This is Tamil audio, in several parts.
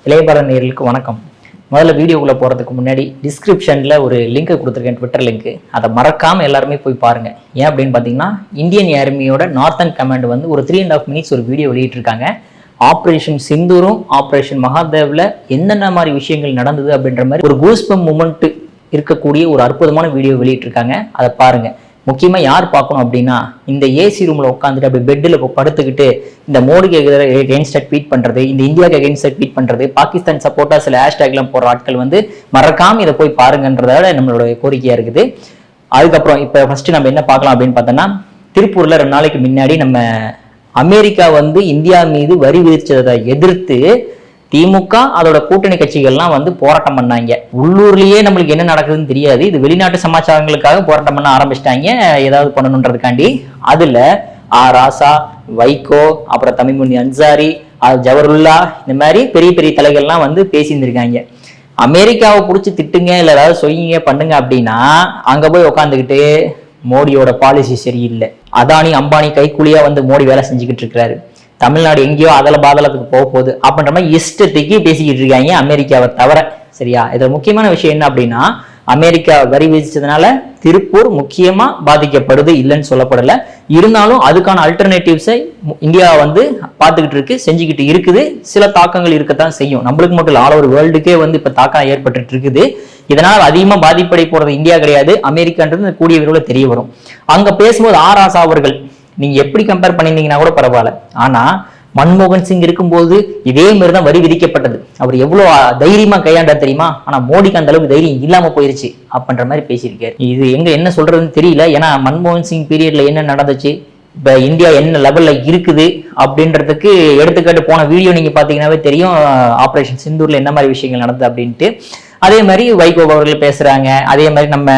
இளையபாரத நேயர்களுக்கு வணக்கம். முதல்ல வீடியோக்குள்ளே போகிறதுக்கு முன்னாடி டிஸ்கிரிப்ஷனில் ஒரு லிங்க் கொடுத்துருக்கேன், ட்விட்டர் லிங்க். அதை மறக்காமல் எல்லாருமே போய் பாருங்கள். ஏன் அப்படின்னு பார்த்தீங்கன்னா, இந்தியன் ஆர்மியோட நார்த்தன் கமாண்ட் வந்து ஒரு 3.5 minutes ஒரு வீடியோ வெளியிட்டிருக்காங்க. ஆப்ரேஷன் சிந்தூரும் ஆப்ரேஷன் மகாதேவில் என்னென்ன மாதிரி விஷயங்கள் நடந்தது அப்படின்ற மாதிரி ஒரு கூஸ்பம் மூமெண்ட் இருக்கக்கூடிய ஒரு அற்புதமான வீடியோ வெளியிட்டிருக்காங்க. அதை பாருங்கள். முக்கியமாக யார் பார்க்கணும் அப்படின்னா, இந்த ஏசி ரூமில் உட்காந்துட்டு அப்படி பெட்டில் படுத்துக்கிட்டு இந்த மோடிக்கு எகெயின்ஸ்டாக ட்வீட் பண்ணுறது, இந்த இந்தியாவுக்கு எகெயின்ஸ்டாக ட்வீட் பண்ணுறது, பாகிஸ்தான் சப்போர்ட்டாக சில ஹேஷ்டேக்லாம் போடுற ஆட்கள் வந்து மறக்காமல் இதை போய் பாருங்கன்றதோட நம்மளோட கோரிக்கையாக இருக்குது. அதுக்கப்புறம் இப்போ ஃபஸ்ட்டு நம்ம என்ன பார்க்கலாம் அப்படின்னு பார்த்தோன்னா, திருப்பூரில் 2 நாளைக்கு முன்னாடி நம்ம அமெரிக்கா வந்து இந்தியா மீது வரி விதிச்சதை எதிர்த்து திமுக அதோட கூட்டணி கட்சிகள்லாம் வந்து போராட்டம் பண்ணாங்க. உள்ளூர்லயே நம்மளுக்கு என்ன நடக்குதுன்னு தெரியாது, இது வெளிநாட்டு சமாச்சாரங்களுக்காக போராட்டம் பண்ண ஆரம்பிச்சிட்டாங்க, ஏதாவது பண்ணணுன்றதுக்காண்டி. அதுல ராசா, வைகோ, அப்புறம் தமிமுன் அன்சாரி, ஜவஹர்லா, இந்த மாதிரி பெரிய பெரிய தலைகள்லாம் வந்து பேசியிருந்திருக்காங்க. அமெரிக்காவை பிடிச்சி திட்டுங்க இல்லை ஏதாவது சொல்லிங்க பண்ணுங்க அப்படின்னா அங்க போய் உட்காந்துக்கிட்டு மோடியோட பாலிசி சரியில்லை, அதானி அம்பானி கைக்கூலியா வந்து மோடி வேலை செஞ்சுக்கிட்டு இருக்கிறாரு, தமிழ்நாடு எங்கேயோ அதல பாதளத்துக்கு போக போகுது அப்படின்ற மாதிரி இஷ்டத்துக்கு பேசிக்கிட்டு இருக்காங்க அமெரிக்காவை தவிர. சரியா? இதுல முக்கியமான விஷயம் என்ன அப்படின்னா, அமெரிக்கா வரி விதிச்சதுனால திருப்பூர் முக்கியமா பாதிக்கப்படுது, இல்லைன்னு சொல்லப்படல. இருந்தாலும் அதுக்கான அல்டர்னேட்டிவ்ஸை இந்தியா வந்து பார்த்துக்கிட்டு இருக்கு, செஞ்சுக்கிட்டு இருக்குது. சில தாக்கங்கள் இருக்கத்தான் செய்யும், நம்மளுக்கு மட்டும் இல்லை, ஆல் ஓவர் வேர்ல்டுக்கே வந்து இப்ப தாக்கம் ஏற்பட்டு இருக்குது. இதனால் அதிகமா பாதிப்படை போறது இந்தியா கிடையாது, அமெரிக்கான்றது கூடிய விரைவில் தெரிய வரும். அங்க பேசும்போது ராசா அவர்கள், நீங்க எப்படி கம்பேர் பண்ணியிருந்தீங்கன்னா கூட பரவாயில்ல, ஆனா மன்மோகன் சிங் இருக்கும்போது இதே மாதிரிதான் வரி விதிக்கப்பட்டது, அவர் எவ்வளவு தைரியமா கையாண்டா தெரியுமா? ஆனா மோடிக்கு அந்த அளவுக்கு தைரியம் இல்லாம போயிருச்சு அப்படின்ற மாதிரி பேசியிருக்காரு. இது எங்க என்ன சொல்றதுன்னு தெரியல. ஏன்னா மன்மோகன் சிங் பீரியட்ல என்ன நடந்துச்சு, இப்ப இந்தியா என்ன லெவல்ல இருக்குது அப்படின்றதுக்கு எடுத்துக்காட்டு போன வீடியோ நீங்க பாத்தீங்கன்னாவே தெரியும், ஆபரேஷன் சிந்தூர்ல என்ன மாதிரி விஷயங்கள் நடந்தது அப்படின்ட்டு. அதே மாதிரி வைகோ அவர்கள் பேசுறாங்க, அதே மாதிரி நம்ம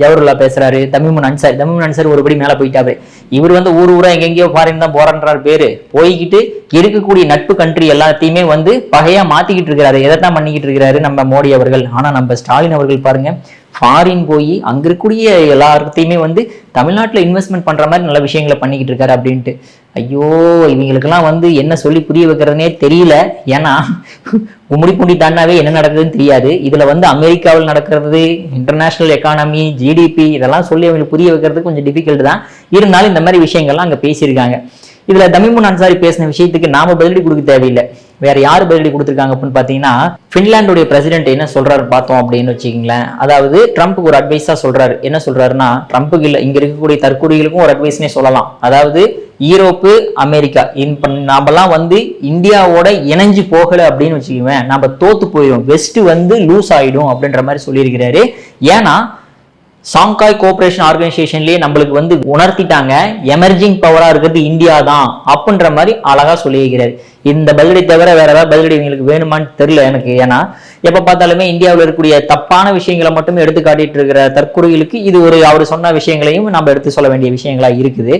ஜவஹர்லா பேசுறாரு, தமிமுன் அன்சாரி ஒருபடி மேல போயிட்டாரு. இவர் வந்து ஊரா எங்கெங்கயோ ஃபாரின் தான் போறான்றார் பேரு, போய்கிட்டு இருக்கக்கூடிய நட்பு கண்ட்ரி எல்லாத்தையுமே வந்து பகையா மாத்திக்கிட்டு இருக்கிறாரு. எதைத்தான் பண்ணிக்கிட்டு இருக்கிறாரு நம்ம மோடி அவர்கள். ஆனா நம்ம ஸ்டாலின் அவர்கள் பாருங்க, ஃபாரின் போய் அங்க இருக்கக்கூடிய எல்லாத்தையுமே வந்து தமிழ்நாட்டில் இன்வெஸ்ட்மெண்ட் பண்ற மாதிரி நல்ல விஷயங்களை பண்ணிக்கிட்டு இருக்காரு அப்படின்ட்டு. ஐயோ, இவங்களுக்கெல்லாம் வந்து என்ன சொல்லி புரிய வைக்கிறதுனே தெரியல. ஏன்னா உம்முடி பூண்டி தாண்டாவே என்ன நடக்குதுன்னு தெரியாது. இதுல வந்து அமெரிக்காவில் நடக்கிறது, இன்டர்நேஷனல் எக்கானமி, ஜிடிபி, இதெல்லாம் சொல்லி அவங்களுக்கு புரிய வைக்கிறது கொஞ்சம் டிஃபிகல்ட் தான். இருந்தாலும் இந்த மாதிரி விஷயங்கள்லாம் அங்க பேசியிருக்காங்க. இதுல தமிமுன் அன்சாரி பேசின விஷயத்துக்கு நாம பதிலடி கொடுக்க தேவையில்லை, வேற யாரு பதிலடி கொடுத்துருக்காங்க அப்படின்னு பாத்தீங்கன்னா, பின்லாந்துடைய பிரசிடென்ட் என்ன சொல்றாரு பார்த்தோம் அப்படின்னு வச்சுக்கீங்களேன். அதாவது ட்ரம்ப்புக்கு ஒரு அட்வைஸா சொல்றாரு. என்ன சொல்றாருன்னா, ட்ரம்ப்புக்கு இல்ல, இங்க இருக்கக்கூடிய தற்கொலைகளுக்கும் ஒரு அட்வைஸ்னே சொல்லலாம். அதாவது யூரோப்பு, அமெரிக்கா, நாமெல்லாம் வந்து இந்தியாவோட இணைஞ்சு போகல அப்படின்னு வச்சுக்குவேன், நம்ம தோத்து போயிடும், வெஸ்ட் வந்து லூஸ் ஆயிடும் அப்படின்ற மாதிரி சொல்லியிருக்கிறாரு. ஏன்னா ஷாங்காய் கோஆபரேஷன் ஆர்கனைசேஷன்லயே நம்மளுக்கு வந்து உணர்த்திட்டாங்க, எமர்ஜிங் பவரா இருக்கிறது இந்தியா தான் அப்படின்ற மாதிரி அழகா சொல்லியிருக்கிறாரு. இந்த பதிலடி தவிர வேற ஏதாவது பதிலடி இவங்களுக்கு வேணுமான்னு தெரியல எனக்கு. ஏன்னா எப்ப பார்த்தாலுமே இந்தியாவில் இருக்கக்கூடிய தப்பான விஷயங்களை மட்டுமே எடுத்து காட்டிட்டு இருக்கிற தற்கொலைகளுக்கு இது ஒரு அவர் சொன்ன விஷயங்களையும் நம்ம எடுத்து சொல்ல வேண்டிய விஷயங்களா இருக்குது.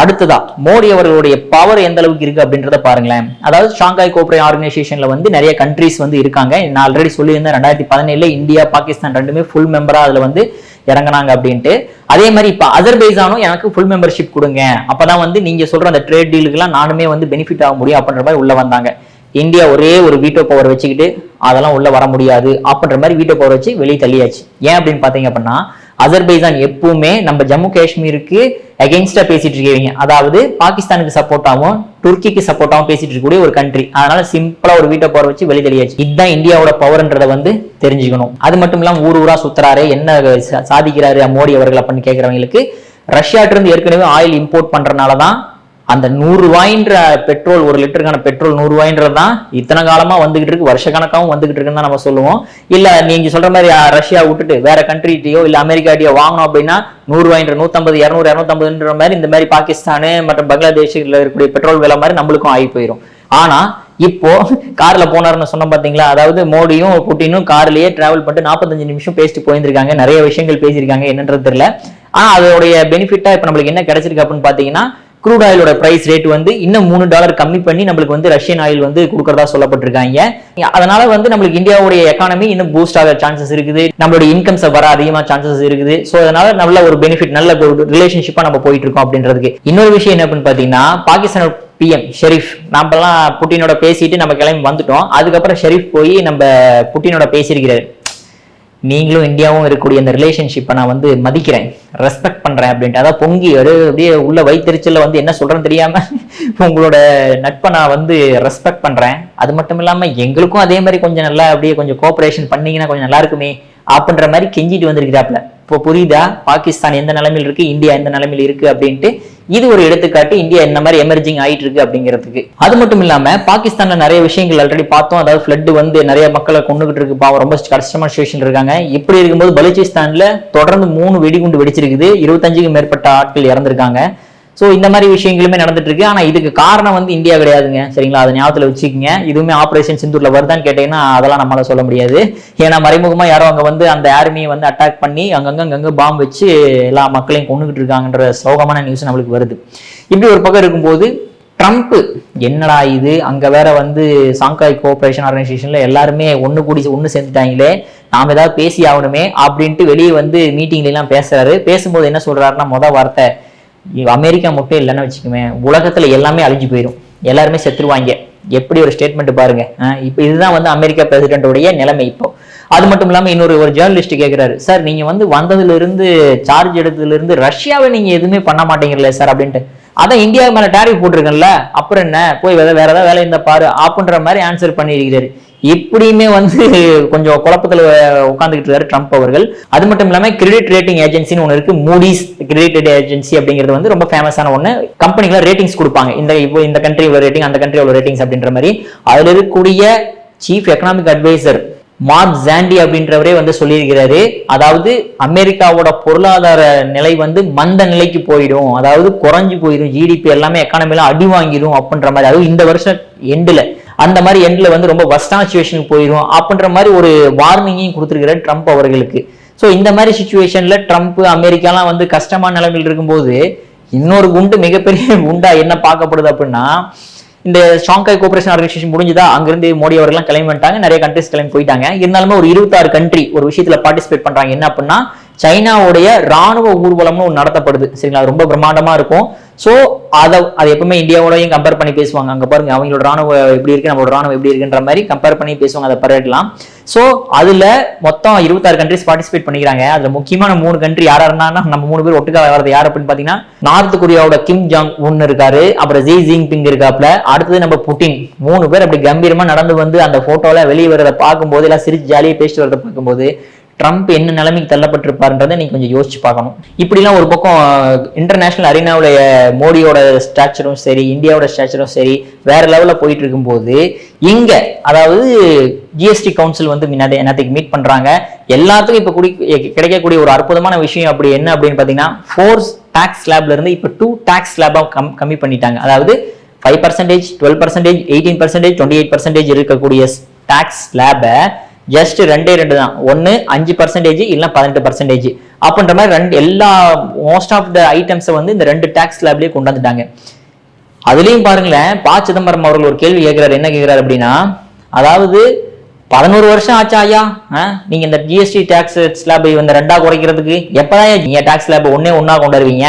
அடுத்ததா மோடி அவர்களுடைய பவர் எந்த அளவுக்கு இருக்கு அப்படின்றத பாருங்களேன். அதாவது ஷாங்காய் கோஆபரேஷன் ஆர்கனைசேஷன்ல வந்து நிறைய கண்ட்ரிஸ் வந்து இருக்காங்க. நான் ஆல்ரெடி சொல்லியிருந்தேன், 2017 இந்தியா பாகிஸ்தான் ரெண்டுமே ஃபுல் மெம்பரா அதுல வந்து இறங்கினாங்க அப்படின்ட்டு. அதே மாதிரி இப்ப அஜர்பைஜானும் எனக்கு ஃபுல் மெம்பர்ஷிப் கொடுங்க, அப்பதான் வந்து நீங்க சொல்ற அந்த ட்ரேட் டீலுக்குலாம் நானுமே வந்து பெனிஃபிட் ஆக முடியும் அப்படின்ற மாதிரி உள்ள வந்தாங்க. இந்தியா ஒரே ஒரு வீட்டோ பவர் வச்சுக்கிட்டு அதெல்லாம் உள்ள வர முடியாது அப்படின்ற மாதிரி வீட்டோ பவர் வச்சு வெளியே தள்ளியாச்சு. ஏன் அப்படின்னு பாத்தீங்க அப்படின்னா, அஜர்பைஜான் எப்பவுமே நம்ம ஜம்மு காஷ்மீருக்கு அகெயின்ஸ்டா பேசிட்டு இருக்கீங்க, அதாவது பாகிஸ்தானுக்கு சப்போர்ட்டாவும் துருக்கிக்கு சப்போர்ட்டாவும் பேசிட்டு இருக்கக்கூடிய ஒரு கண்ட்ரி. அதனால சிம்பிளா ஒரு வீட்டை போற வச்சு வெளித்தெளியாச்சு. இதுதான் இந்தியாவோட பவர்ன்றதை வந்து தெரிஞ்சுக்கணும். அது மட்டும் இல்லாம ஊரா சுத்துறாரு, என்ன சாதிக்கிறாரு மோடி அவர்கள் அப்படின்னு கேட்கறவங்களுக்கு, ரஷ்யாட்ட இருந்து ஏற்கனவே ஆயில் இம்போர்ட் பண்றதுனாலதான் அந்த 100 ரூபாய்ன்ற பெட்ரோல், 1 லிட்டருக்கான பெட்ரோல் 100 ரூபாய்ன்றதுதான் இத்தனை காலமா வந்துகிட்டு இருக்கு, வருஷ கணக்காகவும் வந்துகிட்டு இருக்குன்னு தான் நம்ம சொல்லுவோம். இல்ல நீங்க சொல்ற மாதிரி ரஷ்யா விட்டுட்டு வேற கண்ட்ரிட்டியோ இல்ல அமெரிக்காட்டியோ வாங்கணும் அப்படின்னா 100 ரூபாய்ன்ற 150, 200, 250 மாதிரி இந்த மாதிரி பாகிஸ்தானு மற்றும் பங்களாதேஷ்ல இருக்கக்கூடிய பெட்ரோல் விலை மாதிரி நம்மளுக்கும் ஆகி போயிடும். ஆனா இப்போ கார்ல போனாருன்னு சொன்ன பாத்தீங்களா, அதாவது மோடியும் புட்டினும் கார்லயே டிராவல் பண்ணிட்டு 45 நிமிஷம் பேசிட்டு போயிருந்திருக்காங்க, நிறைய விஷயங்கள் பேசியிருக்காங்க, என்னன்றது தெரியல. ஆனா அதோடைய பெனிஃபிட்டா இப்ப நம்மளுக்கு என்ன கிடைச்சிருக்கு அப்படின்னு பாத்தீங்கன்னா, க்ரூட் ஆயிலோட பிரைஸ் ரேட் வந்து இன்னும் $3 கம்மி பண்ணி நம்மளுக்கு வந்து ரஷ்யன் ஆயில் வந்து கொடுக்கறதா சொல்லப்பட்டிருக்காங்க. அதனால வந்து நம்மளுக்கு இந்தியாவுடைய எக்கானமி இன்னும் பூஸ்ட் ஆக சான்சஸ் இருக்குது, நம்மளுடைய இன்கம்ஸ் வர அதிகமா சான்சஸ் இருக்குது. ஸோ அதனால நல்ல ஒரு பெனிஃபிட், நல்ல ஒரு ரிலேஷன்ஷிப்பா நம்ம போயிட்டு இருக்கோம் அப்படின்றதுக்கு. இன்னொரு விஷயம் என்ன அப்படின்னு பாத்தீங்கன்னா, பாகிஸ்தான் PM ஷெரீப், நம்மலாம் புட்டினோட பேசிட்டு நம்ம கிளம்பி வந்துட்டோம். அதுக்கப்புறம் ஷெரீப் போய் நம்ம புட்டினோட பேசியிருக்கிறாரு, நீங்களும் இந்தியாவும் இருக்கக்கூடிய இந்த ரிலேஷன்ஷிப்பை நான் வந்து மதிக்கிறேன், ரெஸ்பெக்ட் பண்றேன் அப்படின்ட்டு. அதான் பொங்கி அப்படியே உள்ள வைத்தறிச்சல்ல வந்து என்ன சொல்றேன்னு தெரியாம உங்களோட நட்பை நான் வந்து ரெஸ்பெக்ட் பண்றேன், அது மட்டும் இல்லாம எங்களுக்கும் அதே மாதிரி கொஞ்சம் நல்லா அப்படியே கொஞ்சம் கோஆபரேஷன் பண்ணீங்கன்னா கொஞ்சம் நல்லா இருக்குமே அப்படின்ற மாதிரி கெஞ்சிட்டு வந்திருக்கிறாப்ல. இப்போ புரியுதா பாகிஸ்தான் எந்த நிலைமையில் இருக்கு, இந்தியா எந்த நிலைமையில் இருக்கு அப்படின்ட்டு. இது ஒரு எடுத்துக்காட்டு இந்தியா இந்த மாதிரி எமர்ஜிங் ஆயிட்டு இருக்கு அப்படிங்கிறதுக்கு. அது மட்டும் இல்லாம பாகிஸ்தான்ல நிறைய விஷயங்கள் ஆல்ரெடி பார்த்தோம். அதாவது ஃபிளட் வந்து நிறைய மக்களை கொண்டுகிட்டு இருக்கு, பாவம் ரொம்ப கஷ்டமான சிச்சுவேஷன் இருக்காங்க. இப்படி இருக்கும்போது பலூச்சிஸ்தான்ல தொடர்ந்து 3 வெடிகுண்டு வெடிச்சிருக்குது, 25க்கும் மேற்பட்ட ஆட்கள் இறந்திருக்காங்க. ஸோ இந்த மாதிரி விஷயங்களுமே நடந்துட்டு இருக்கு. ஆனா இதுக்கு காரணம் வந்து இந்தியா கிடையாதுங்க, சரிங்களா? அதை ஞாபகத்தில் வச்சுக்கோங்க. இதுவுமே ஆபரேஷன் சிந்தூர்ல வருதான்னு கேட்டீங்கன்னா அதெல்லாம் நம்மளால சொல்ல முடியாது. ஏன்னா மறைமுகமா யாரோ அங்க வந்து அந்த ஆர்மியை வந்து அட்டாக் பண்ணி அங்கங்க பாம்பு வச்சு எல்லா மக்களையும் கொண்டுகிட்டு இருக்காங்கன்ற சோகமான நியூஸ் நம்மளுக்கு வருது. இப்படி ஒரு பக்கம் இருக்கும்போது ட்ரம்ப் என்னடா இது, அங்க வேற வந்து சாங்காய் கோஆபரேஷன் ஆர்கனைசேஷன்ல எல்லாருமே ஒண்ணு சேர்ந்துட்டாங்களே, நாம ஏதாவது பேசி ஆகணுமே அப்படின்ட்டு வெளியே வந்து மீட்டிங்ல எல்லாம் பேசுறாரு. பேசும்போது என்ன சொல்றாருன்னா, மொதல் வார்த்தை, அமெரிக்கா மட்டும் இல்லைன்னு வச்சுக்கோமே, உலகத்துல எல்லாமே அழிஞ்சு போயிடும், எல்லாருமே செத்துருவாங்க. எப்படி ஒரு ஸ்டேட்மெண்ட் பாருங்க. இப்போ இதுதான் வந்து அமெரிக்கா பிரசிடென்டோடைய நிலைமை இப்போ. அது மட்டும் இல்லாம இன்னொரு ஜேர்னலிஸ்ட் கேட்கிறாரு, சார் நீங்க வந்து வந்ததுல இருந்து சார்ஜ் எடுத்ததுல இருந்து ரஷ்யாவை நீங்க எதுவுமே பண்ண மாட்டீங்கல்ல சார் அப்படின்ட்டு. அதான் இந்தியா மேல டாரிஃப் போட்டிருக்கேன்ல, அப்புறம் என்ன போய் வேற ஏதாவது வேலை இருந்தா பாரு அப்படின்ற மாதிரி ஆன்சர் பண்ணியிருக்கிறாரு. இப்படியுமே வந்து கொஞ்சம் குழப்பத்துல உட்காந்துக்கிட்டு இருக்காரு ட்ரம்ப் அவர்கள். அது மட்டும் இல்லாம கிரெடிட் ரேட்டிங் ஏஜென்சின்னு ஒன்று இருக்கு, மூடிஸ் கிரெடிட் ஏஜென்சி அப்படிங்கிறது வந்து ரொம்ப ஃபேமஸான ஒன்று. கம்பெனிகளை ரேட்டிங்ஸ் கொடுப்பாங்க, இந்த கண்ட்ரி இவ்வளவு ரேட்டிங், அந்த கண்ட்ரி இவ்வளவு ரேட்டிங்ஸ் அப்படின்ற மாதிரி. அதுல இருக்கக்கூடிய சீஃப் எக்கனாமிக் அட்வைசர் மார்க் ஜாண்டி அப்படின்றவரே வந்து சொல்லியிருக்கிறாரு, அதாவது அமெரிக்காவோட பொருளாதார நிலை வந்து மந்த நிலைக்கு போயிடும், அதாவது குறைஞ்சு போயிடும், ஜிடிபி எல்லாமே எக்கானமில அடி வாங்கிடும் அப்படின்ற மாதிரி. அதுவும் இந்த வருஷம் எண்டுல அந்த மாதிரி எண்ட்ல வந்து ரொம்ப வர்ஸ்டான சிச்சுவேஷனுக்கு போயிடும் அப்படின்ற மாதிரி ஒரு வார்னிங்கையும் கொடுத்துருக்கிறார் ட்ரம்ப் அவர்களுக்கு. ஸோ இந்த மாதிரி சிச்சுவேஷன்ல ட்ரம்ப் அமெரிக்காலாம் வந்து கஷ்டமான நிலைமையில் இருக்கும்போது இன்னொரு குண்டு மிகப்பெரிய குண்டா என்ன பார்க்கப்படுது அப்படின்னா, இந்த ஷாங்காய் கோஆபரேஷன் ஆர்கனைசேஷன் முடிஞ்சுதா, அங்கிருந்து மோடி அவர்கள்லாம் கிளம்பி வந்துட்டாங்க, நிறைய கண்ட்ரிஸ் கிளம்பி போயிட்டாங்க. இருந்தாலுமே ஒரு 26 கண்ட்ரி ஒரு விஷயத்துல பார்ட்டிசிபேட் பண்றாங்க. என்ன அப்படின்னா, சைனாவுடைய ராணுவ ஊர்வலம்னு ஒன்று நடத்தப்படுது, சரிங்களா? ரொம்ப பிரம்மாண்டமா இருக்கும். ஸோ அது எப்பவுமே இந்தியாவோடையும் கம்பேர் பண்ணி பேசுவாங்க. அங்க பாருங்க அவங்களோட ராணுவ எப்படி இருக்கு, நம்மளோட ராணுவம் எப்படி இருக்குன்ற மாதிரி கம்பேர் பண்ணி பேசுவாங்க, அதை பரேட்லாம். ஸோ அதுல மொத்தம் 26 கண்ட்ரிஸ் பார்ட்டிசிபேட் பண்ணிக்கிறாங்க. அதுல முக்கியமான 3 கண்ட்ரி யாரா இருந்தாங்கன்னா, நம்ம 3 பேர் ஒட்டுக்கா வரது யார் அப்படின்னு பாத்தீங்கன்னா, நார்த் கொரியாவோட கிம் ஜாங் உன் இருக்காரு, அப்புறம் ஜி ஜின்பிங் இருக்காப்ல, அடுத்தது நம்ம புட்டின். 3 பேர் அப்படி கம்பீரமா நடந்து வந்து அந்த போட்டோல வெளியே வரதை பார்க்கும்போது, எல்லாம் சிரிச்சு ஜாலியாக பேசிட்டு வரதை பார்க்கும்போது ட்ரம்ப் என்ன நிலைமைக்கு தள்ளப்பட்டிருப்பாருன்றதை நீங்க கொஞ்சம் யோசிச்சு பார்க்கணும். இப்படிலாம் ஒரு பக்கம் இன்டர்நேஷனல் அரினாவுடைய மோடியோட ஸ்டாச்சரும் சரி, இந்தியாவோட ஸ்டாச்சரும் சரி வேற லெவலில் போயிட்டு இருக்கும்போது, இங்க அதாவது ஜிஎஸ்டி கவுன்சில் வந்து என்னத்துக்கு மீட் பண்றாங்க. எல்லாத்துக்கும் இப்ப கிடைக்கக்கூடிய ஒரு அற்புதமான விஷயம் அப்படி என்ன அப்படின்னு பாத்தீங்கன்னா, 4 டாக்ஸ் ஸ்லாப்ல இருந்து இப்ப 2 டாக்ஸ் ஸ்லாபா கம்மி பண்ணிட்டாங்க. அதாவது 5%, 12%, 18%, 28% இருக்கக்கூடிய டாக்ஸ் ஸ்லாபை ஜஸ்ட் 2 தான். ஒன்னு 5% இல்ல 18% அப்படின்ற மாதிரி எல்லா மோஸ்ட் ஆஃப் த ஐட்டம்ஸை வந்து இந்த 2 டாக்ஸ் ஸ்லாப்லயே கொண்டு வந்துட்டாங்க. அதுலயும் பாருங்களேன், ப. சிதம்பரம் அவர்கள் ஒரு கேள்வி கேட்கிறாரு. என்ன கேட்கிறாரு அப்படின்னா, அதாவது 11 வருஷம் ஆச்சா ஐயா நீங்க இந்த ஜிஎஸ்டி டாக்ஸ் ஸ்லாப் இந்த 2ஆ குறைக்கிறதுக்கு, எப்பதான் நீங்க டாக்ஸ் ஸ்லாப் ஒண்ணா கொண்டு வருவீங்க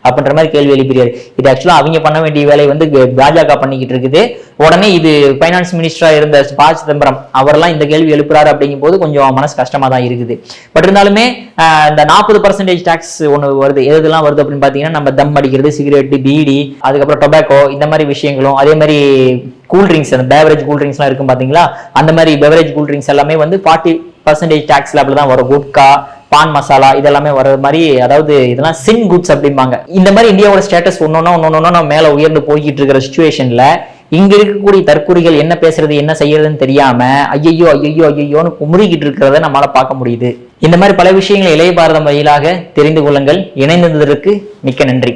அப்படின்ற மாதிரி கேள்வி எழுப்பிறாரு. இது ஆக்சுவலா அவங்க பண்ண வேண்டிய வேலை வந்து பாஜக பண்ணிக்கிட்டு இருக்குது. உடனே இது பைனான்ஸ் மினிஸ்டரா இருந்த ப. சிதம்பரம் அவரெல்லாம் இந்த கேள்வி எழுப்புறாரு அப்படிங்கும் போது கொஞ்சம் மனசு கஷ்டமா தான் இருக்குது. பட் இருந்தாலுமே இந்த 40% டாக்ஸ் ஒன்று வருது. எதெல்லாம் வருது அப்படின்னு பாத்தீங்கன்னா, நம்ம தம் அடிக்கிறது, சிகரெட், பீடி, அதுக்கப்புறம் டொபாக்கோ, இந்த மாதிரி விஷயங்களும், அதே மாதிரி கூல்ட்ரிங்க்ஸ், அந்த பேவரேஜ் கூல்ட்ரிங்க்ஸ்லாம் இருக்கும் பாத்தீங்களா, அந்த மாதிரி பெவரேஜ் கூல்ட்ரிங்க்ஸ் எல்லாமே வந்து 40% டாக்ஸ் ஸ்லாப்ல தான் வரும். குட்கா, பான் மசாலா இதெல்லாமே வர மாதிரி, அதாவது இதெல்லாம் சின் குட்ஸ் அப்படிம்பாங்க. இந்த மாதிரி இந்தியாவோட ஸ்டேட்டஸ் ஒன்னொன்னா மேல உயர்ந்து போய்கிட்டு இருக்கிற சிச்சுவேஷன்ல இங்க இருக்கக்கூடிய தற்கொலைகள் என்ன பேசுறது என்ன செய்யறதுன்னு தெரியாம ஐயோன்னு குமுறிக்கிட்டு இருக்கிறத நம்மளால பார்க்க முடியுது. இந்த மாதிரி பல விஷயங்களை இளைய பாரதம் வழியிலாக தெரிந்து கொள்ளுங்கள். இணைந்ததற்கு மிக்க நன்றி.